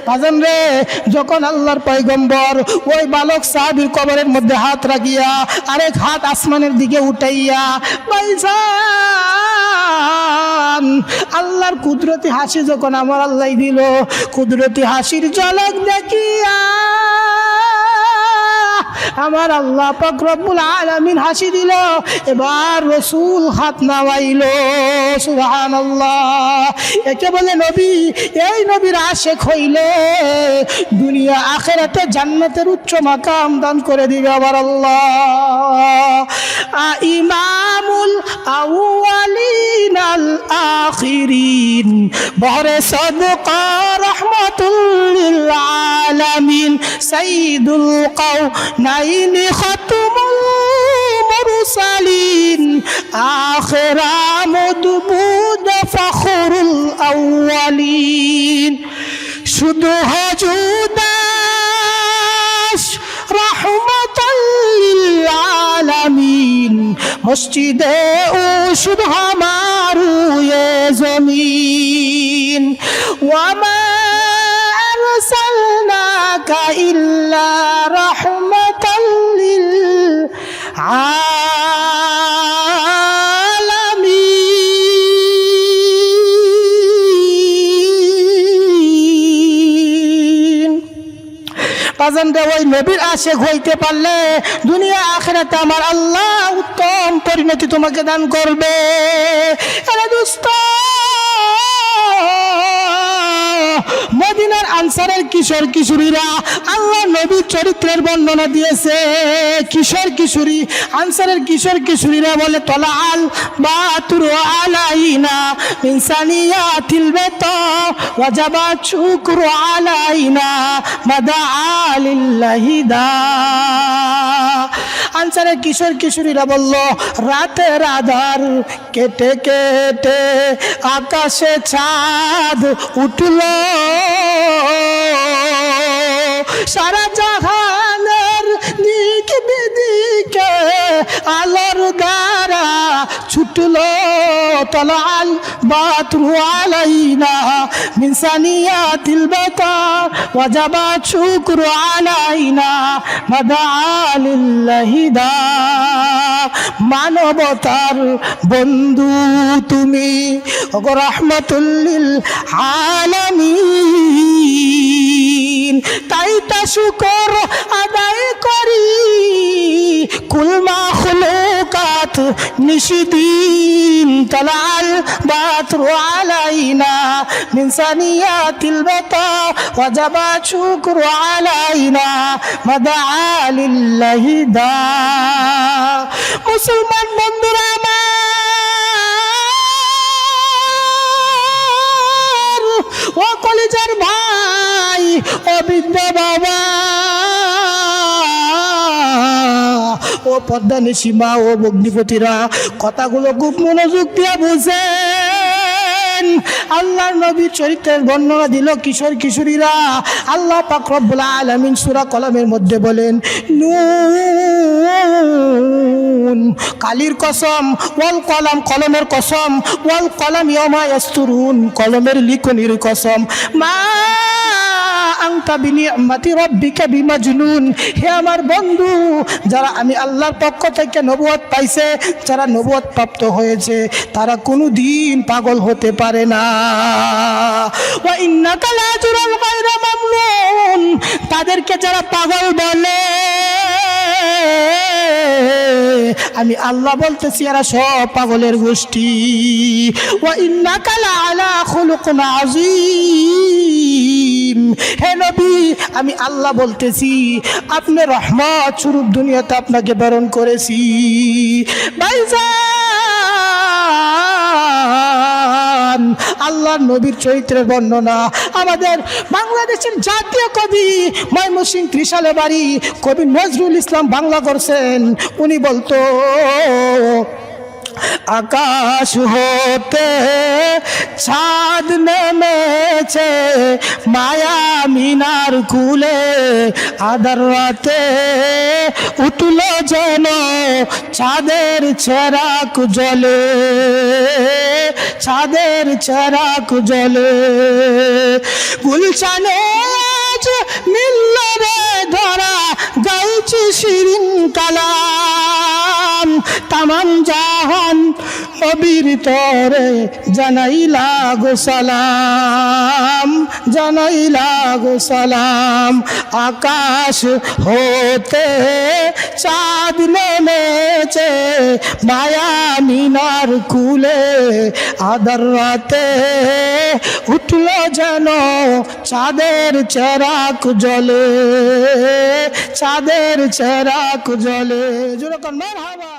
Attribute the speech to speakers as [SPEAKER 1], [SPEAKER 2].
[SPEAKER 1] বাজান রে, যখন আল্লাহর পয়গম্বর ওই বালক সাহাবীর কবরের মধ্যে হাত রাখিয়া আরেক হাত আসমানের দিকে উঠাইয়া ভাইজান আল্লাহর কুদরতি হাসি যখন আমার আল্লাহ দিল, কুদরতি হাসির ঝলক দেখিয়া আমার আল্লাহ পাক রব্বুল আলামিন হাসি দিল। এবার রাসূল হাত নামাইল। সুবহানাল্লাহ। একে বলে নবী। এই নবীর আশিক হইলে দুনিয়া আখিরাতে জান্নাতের উচ্চ মাকাম দান করে দিবে আমার আল্লাহ। ইমামুল আউয়ালিন আল আখিরিন বহরে সাদকা রাহমাতুল লিল আলামিন সাইয়্যিদুল কাউনাইনি খাতুমুল মুরসালিন আখিরা মুদবুদ ফখরুল আউয়ালিন শুধু হজুদাস রাহমাতাল লিল আলামিন মসজিদে ও শুধু हमारू ये ज़मीन वमा अरसलनाका इल्ला रहमतल लिल आलमीन। বাজান রে, ওই নবীর আশিক হইতে পারলে দুনিয়া আখিরাতে আমার আল্লাহ উত্তম পরিণতি তোমাকে দান করবে। আরে দোস্ত, মদিনার আনসারের কিশোর কিশোরীরা আল্লাহ নবীর চরিত্রের বর্ণনা দিয়েছে। কিশোর কিশোরী আনসারের কিশোর কিশোরীরা বলে তলা আল বাতুরু আলাইনা মিন সানিয়াতিল বিতা ওয়াজাবা শুকরু আলাইনা মাদা লিল্লাহি দা। আনসারের কিশোর কিশোরীরা বলল রাতের আধার কেটে কেটে আকাশে চাঁদ উঠল, সারা জাহানের দিক বিদিকে আলোর দ্বারা ছুটল। তলাল বাতরু আলাইনা মিন সানিয়াতিল বিতা ওয়াজাবা শুকরু আলাইনা মাদা লিল্লাহি দা। মানবতার বন্ধু তুমি ওগো রাহমাতুল লিল আলামিন, তাই তা শুকর আদায় করি কুল মাখলুকাত নিশিদিন। তলাল বাতরু আলাইনা মিন সানিয়াতিল বিতা ওয়াজাবা শুকরু আলাইনা মাদা লিল্লাহি দা। মুসলমান বন্ধুরা আমার, ও কলিজার ভাই, ও বৃদ্ধ বাবা, ও পদ্মানিশী মা, ও ভগ্নিপতিরা, কথাগুলো খুব মনোযোগ দিয়ে বুঝেন। আল্লাহর নবীর চরিত্রের বর্ণনা দিল কিশোর কিশোরীরা। আল্লাহ পাক রব্বুল আলামিন সূরা কলমের মধ্যে বলেন নুন কালির কসম, ওয়াল কলম কলমের কসম, ওয়াল কলম ইয়ামা ইয়াসতুরুন কলমের লিখনির কসম, মা আনতা বিনিআমাতি রাব্বিকা বিমাজনুন। হে আমার বন্ধু, যারা আমি আল্লাহর পক্ষ থেকে নবুয়ত পাইছে, যারা নবুয়ত প্রাপ্ত হয়েছে, তারা কোনো দিন পাগল হতে পারে না। ওয়া ইন্নাকা লাজুরুল গায়রা মামনুন, তাদেরকে যারা পাগল বলে আমি আল্লাহ বলতেছি এরা সব পাগলের গোষ্ঠী। ওয়া ইন্নাকা লাআলা খুলুকুন আযীম, হে নবী আমি আল্লাহ বলতেছি আপনি রহমত স্বরূপ দুনিয়াতে আপনাকে প্রেরণ করেছি। ভাইজান, আল্লাহর নবীর চরিত্রের বর্ণনা আমাদের বাংলাদেশের জাতীয় কবি ময়মনসিংহ ত্রিশালে বাড়ি কবি নজরুল ইসলাম বাংলা করছেন। উনি বলতো আকাশ হতে চাঁদ নেমেছে মায়া মিনার কুলে, আধার রাতে উঠল যেন চাঁদের চেরাক জ্বলে, চাঁদের চেরাক জ্বলে। গুলশানে বলছি শিরিন কালাম তামাম জাহান নবীর তরে জানাইলা গো সালাম, জানাইলা গো সালাম। আকাশ হতে চাঁদ নেমেছে মায়া মিনার কুলে, আদার রাতে উঠলো যেন চাঁদের চেরাক জ্বলে, চাঁদের চেরাক জ্বলে। যেরকম মারহাবা।